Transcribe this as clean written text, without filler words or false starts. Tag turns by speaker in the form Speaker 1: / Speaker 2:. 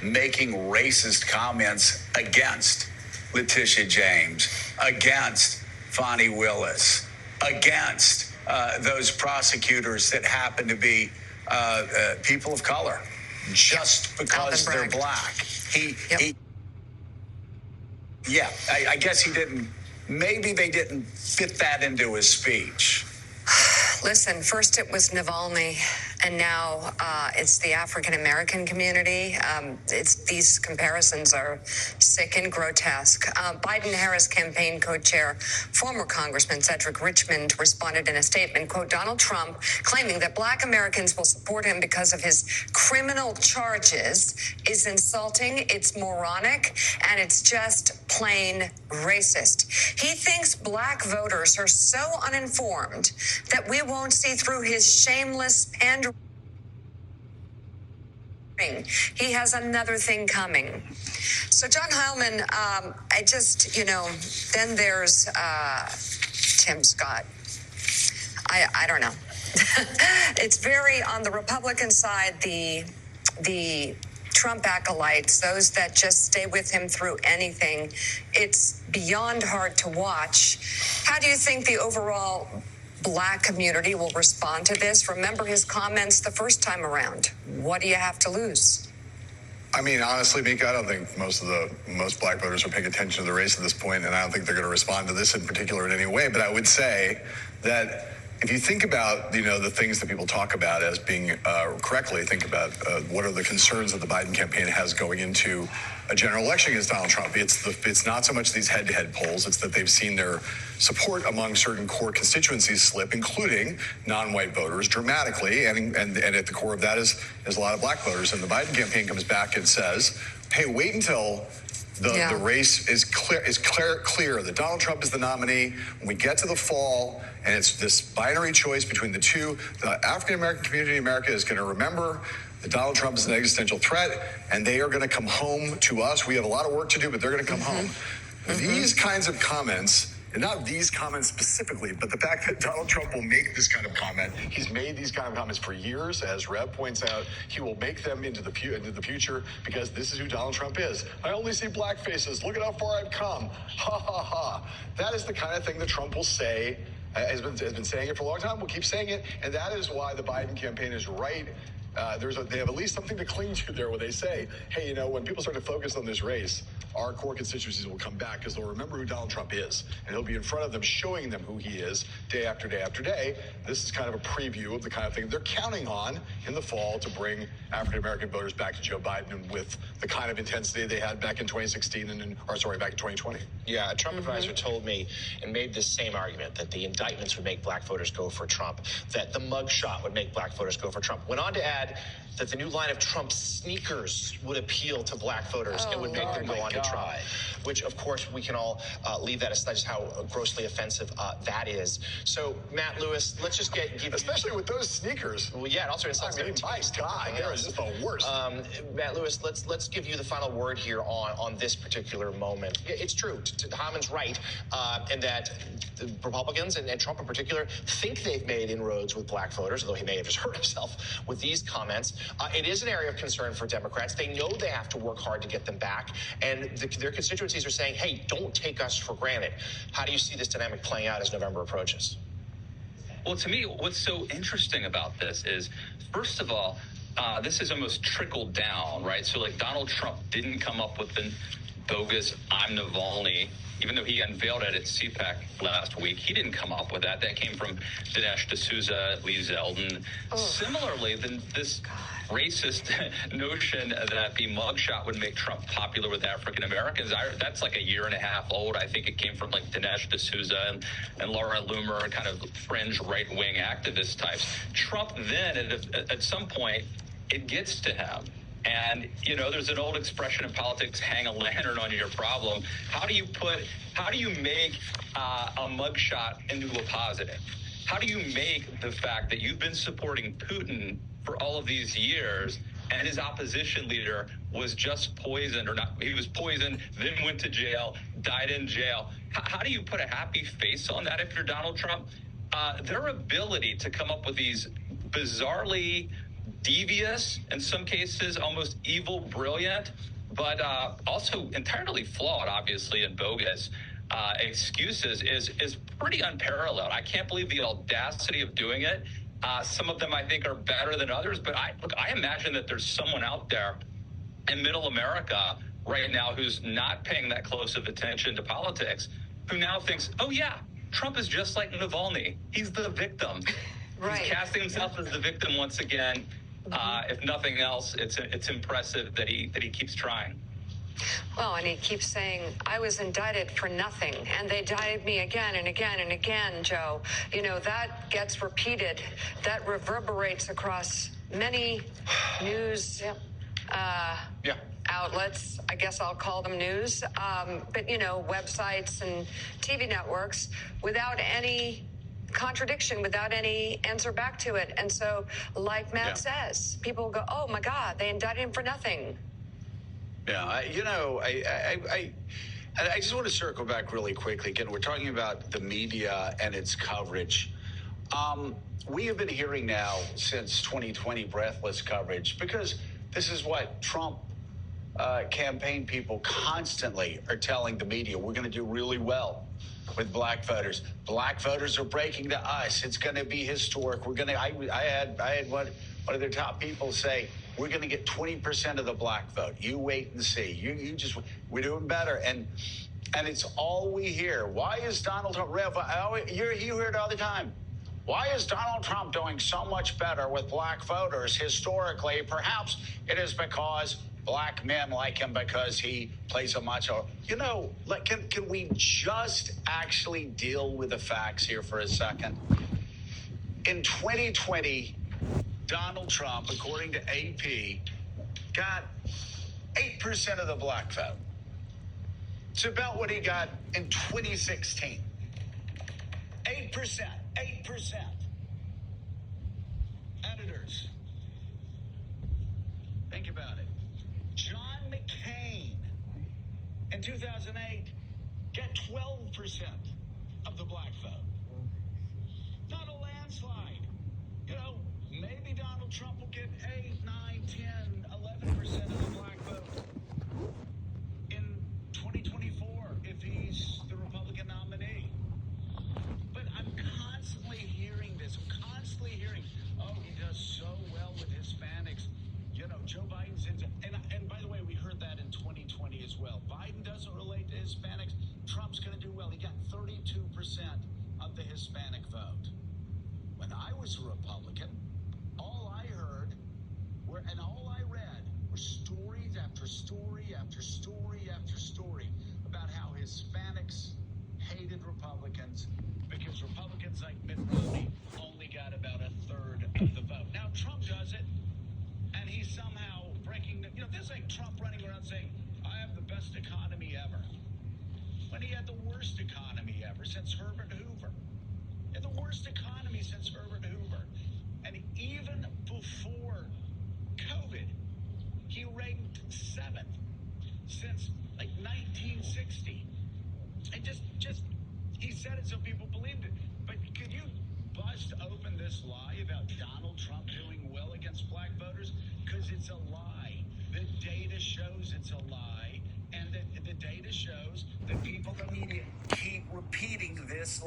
Speaker 1: making racist comments against Letitia James, against Fonnie Willis, against those prosecutors that happen to be people of color, just because they're black. I guess he didn't, maybe they didn't fit that into his speech.
Speaker 2: Listen, first it was Navalny, and now it's the African-American community. These comparisons are sick and grotesque. Biden-Harris campaign co-chair, former Congressman Cedric Richmond, responded in a statement, quote, Donald Trump claiming that black Americans will support him because of his criminal charges is insulting, it's moronic, and it's just plain racist. He thinks black voters are so uninformed that we won't see through his shameless pandering. He has another thing coming. So John Heilman, then there's Tim Scott. I don't know. It's very, on the Republican side, the Trump acolytes, those that just stay with him through anything, it's beyond hard to watch. How do you think the overall black community will respond to this? Remember his comments the first time around. What do you have to lose?
Speaker 3: I mean, honestly, Mika, I don't think most black voters are paying attention to the race at this point, and I don't think they're going to respond to this in particular in any way. But I would say that if you think about, the things that people talk about as being correctly, think about what are the concerns that the Biden campaign has going into a general election against Donald Trump. It's not so much these head-to-head polls. It's that they've seen their support among certain core constituencies slip, including non-white voters, dramatically. And at the core of that is a lot of black voters. And the Biden campaign comes back and says, hey, wait until the race is clear that Donald Trump is the nominee. When we get to the fall, and it's this binary choice between the two, the African-American community in America is going to remember that Donald Trump is an existential threat, and they are going to come home to us. We have a lot of work to do, but they're going to come home. These kinds of comments, and not these comments specifically, but the fact that Donald Trump will make this kind of comment. He's made these kind of comments for years. As Rev points out, he will make them into the future because this is who Donald Trump is. I only see black faces. Look at how far I've come. Ha, ha, ha. That is the kind of thing that Trump will say, has been saying it for a long time, will keep saying it, and that is why the Biden campaign is right. They have at least something to cling to there where they say, hey, when people start to focus on this race, our core constituencies will come back because they'll remember who Donald Trump is. And he'll be in front of them showing them who he is day after day after day. This is kind of a preview of the kind of thing they're counting on in the fall to bring African-American voters back to Joe Biden with the kind of intensity they had back in 2016 back in 2020.
Speaker 4: Yeah, a Trump advisor told me and made this same argument that the indictments would make black voters go for Trump, that the mugshot would make black voters go for Trump. Went on to add that the new line of Trump sneakers would appeal to black voters and would make them go on to Trump, which, of course, we can all leave that aside, just how grossly offensive that is. So, Matt Lewis, let's just give
Speaker 3: especially with those sneakers.
Speaker 4: Well, yeah, and also it's
Speaker 3: my God, they're just the worst.
Speaker 4: Matt Lewis, let's give you the final word here on this particular moment. It's true. Haman's right, and that the Republicans and Trump in particular think they've made inroads with black voters, although he may have just hurt himself with these comments. It is an area of concern for Democrats. They know they have to work hard to get them back, and their constituencies are saying, hey, don't take us for granted. How do you see this dynamic playing out as November approaches?
Speaker 5: Well, to me, what's so interesting about this is, first of all, this is almost trickled down, right? So, like, Donald Trump didn't come up with the bogus "I'm Navalny," even though he unveiled it at CPAC last week. He didn't come up with that. That came from Dinesh D'Souza, Lee Zeldin. Similarly, this racist notion that the mugshot would make Trump popular with African Americans, that's like a year and a half old. I think it came from like Dinesh D'Souza and Laura Loomer, kind of fringe right-wing activist types. Trump then, at some point, it gets to him. And, there's an old expression in politics, hang a lantern on your problem. How do you make a mugshot into a positive? How do you make the fact that you've been supporting Putin for all of these years and his opposition leader was just poisoned, or not, he was poisoned, then went to jail, died in jail? How do you put a happy face on that if you're Donald Trump? Their ability to come up with these bizarrely devious, in some cases, almost evil, brilliant, but also entirely flawed, obviously, and bogus excuses is pretty unparalleled. I can't believe the audacity of doing it. Some of them I think are better than others, but I imagine that there's someone out there in middle America right now who's not paying that close of attention to politics, who now thinks, oh yeah, Trump is just like Navalny. He's the victim.
Speaker 2: Right.
Speaker 5: He's casting himself as the victim once again. If nothing else, it's impressive that he keeps trying.
Speaker 2: Well, and he keeps saying, I was indicted for nothing, and they indicted me again and again and again, Joe. You know, that gets repeated. That reverberates across many news outlets. I guess I'll call them news. But, you know, websites and TV networks without any contradiction, without any answer back to it. And so, like Matt says, people go, oh, my God, they indicted him for nothing.
Speaker 1: Yeah, I just want to circle back really quickly. Again, we're talking about the media and its coverage. We have been hearing now since 2020 breathless coverage, because this is what Trump campaign people constantly are telling the media. We're going to do really well with black voters. Black voters are breaking to us. It's going to be historic. We're going to. I had one of their top people say, we're going to get 20% of the black vote. You wait and see. We're doing better. And it's all we hear. Why is Donald Trump, you hear it all the time. Why is Donald Trump doing so much better with black voters historically? Perhaps it is because black men like him because he plays a macho. You know, can we just actually deal with the facts here for a second? In 2020, Donald Trump, according to AP, got 8% of the black vote. It's about what he got in 2016. 8%. Editors, think about it. John McCain in 2008 got 12% of the black vote. Not a landslide. You know, maybe Donald Trump will get 8, 9, 10, 11% of the black vote in 2024 if he's the Republican nominee. But I'm constantly hearing this. I'm constantly hearing, oh, he does so well with Hispanics. You know, Joe Biden's in. And by the way, we heard that in 2020 as well. Biden doesn't relate to Hispanics. Trump's going to do well. He got 32% of the Hispanic vote. When I was a Republican, all I heard and all I read were stories after story after story after story about how Hispanics hated Republicans because Republicans like Mitt Romney only got about a third of the vote. Now Trump does it, and he's somehow breaking the, this is like Trump running around saying, I have the best economy ever, when he had the worst economy ever since Herbert Hoover. He had the worst economy since Herbert Hoover. And even before COVID, he ranked 7th since like 1960. And just he said it so people believed it. But could you bust open this lie about Donald Trump doing well against black voters? Because it's a lie. The data shows it's a lie. And the data shows that people in the media keep repeating this lie.